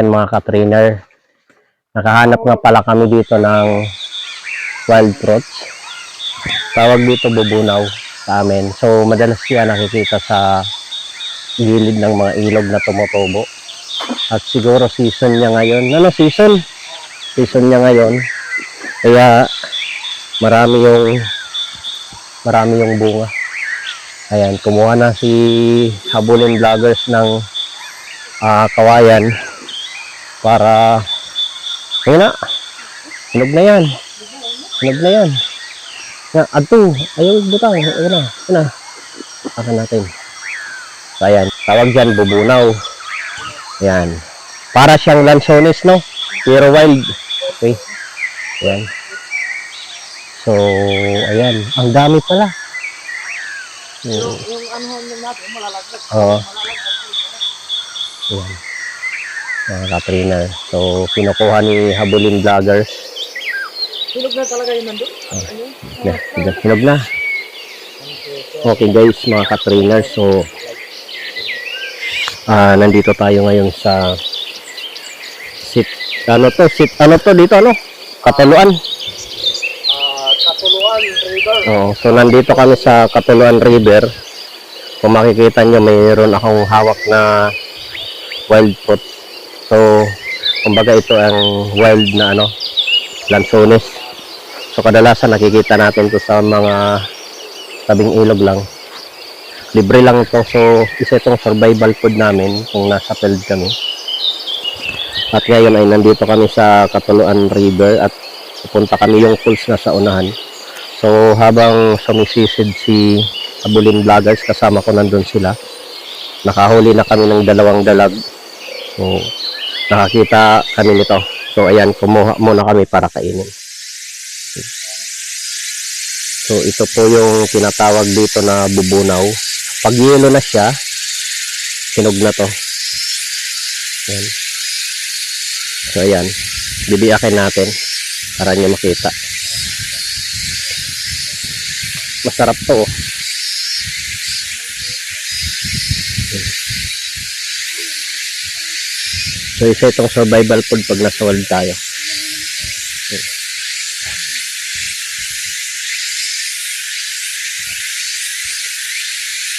Yan mga ka-trainer. Nakahanap nga pala kami dito ng wild fruits. Tawag dito bubunaw sa amin. So madalas siya nakikita sa gilid ng mga ilog na tumutubo. At siguro season niya ngayon. Ano season? Season niya ngayon. Kaya marami yung bunga. Ayan, kumuha na si Habulin Vloggers ng kawayan para ayun na, hinog na yan. Hinog na yan. Ato, ayaw butang. Ayun na. Akan natin. So, ayan, tawag dyan, bubunaw. Ayan. Para siyang lansones, no? Pero wild. Okay. Ayan. So, ayan. Ang dami pala. Yung ano natin, malalaglag. Oo. Ayan. Mga ka-trainer. So, kinukuha ni Habulin Vloggers. Hinog na talaga yun nandun? Hinog na. Okay guys, mga ka-trainer. So, nandito tayo ngayon sa ano to dito, Katuluan. Katuluan River. Oo, so nandito kami sa Katuluan River. Kung makikita nyo, mayroon akong hawak na wild fruit. So, kumbaga ito ang wild na lansones. So, kadalasan nakikita natin to sa mga tabing ilog lang. Libre lang ito. So, isa itong survival food namin kung nasa field kami. At ngayon ay nandito kami sa Katuluan River at pupunta kami yung pools na sa unahan. So, habang sumisisid si Habulin Vloggers, kasama ko nandun sila. Nakahuli na kami ng 2 dalag. So, nakakita kami nito. So, ayan, kumuha muna kami para kainin. So, ito po yung tinatawag dito na bubunaw. Pag yelo na siya, hinog na to. Ayan. So, ayan. Bibiyakin natin para nyo makita. Masarap to. So, isa itong survival food pag nasa wild tayo.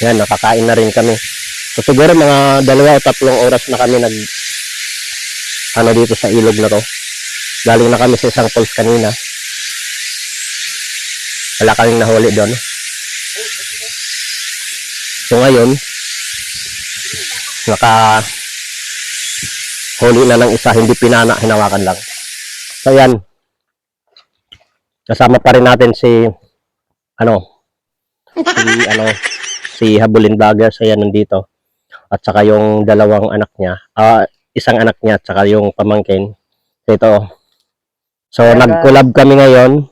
Yan, nakakain na rin kami. So, siguro mga 2 o 3 oras na kami dito sa ilog na to. Galing na kami sa isang falls kanina. Wala kaming nahuli doon. So, ngayon, huli na ng isa, hindi pinana, hinawakan lang. So, yan. Kasama pa rin natin si Habulin Vloggers, ayan nandito. At saka yung 2 anak niya, isang anak niya at saka yung pamangkin. Ito. So, nag-collab kami ngayon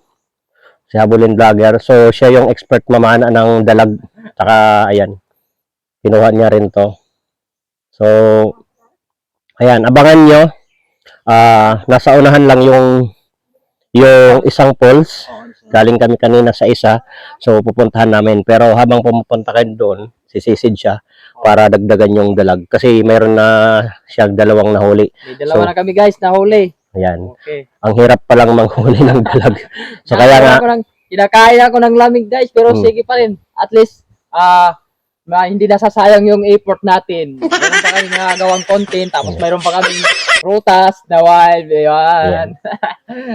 si Habulin Vlogger. So, siya yung expert mamana ng dalag. Saka, ayan. Kinuha niya rin to. So, ayan. Abangan nyo. Nasa unahan lang yung isang pools. Galing kami kanina sa isa. So, pupuntahan namin. Pero habang pumupunta kayo doon, sisisid siya para dagdagan yung dalag. Kasi mayroon na siyang 2 nahuli. May 2 na kami guys, nahuli. Ayan. Okay. Ang hirap palang manghuli ng dalag. So, kaya nga, kinakain ako ng lamig guys, pero sige pa rin. At least, hindi nasasayang yung effort natin. Mayroon pa kami nagagawang content, tapos mayroon pa kami prutas na wild. Ayan.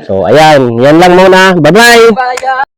So, ayan. Yan lang muna. Bye-bye! Bye guys!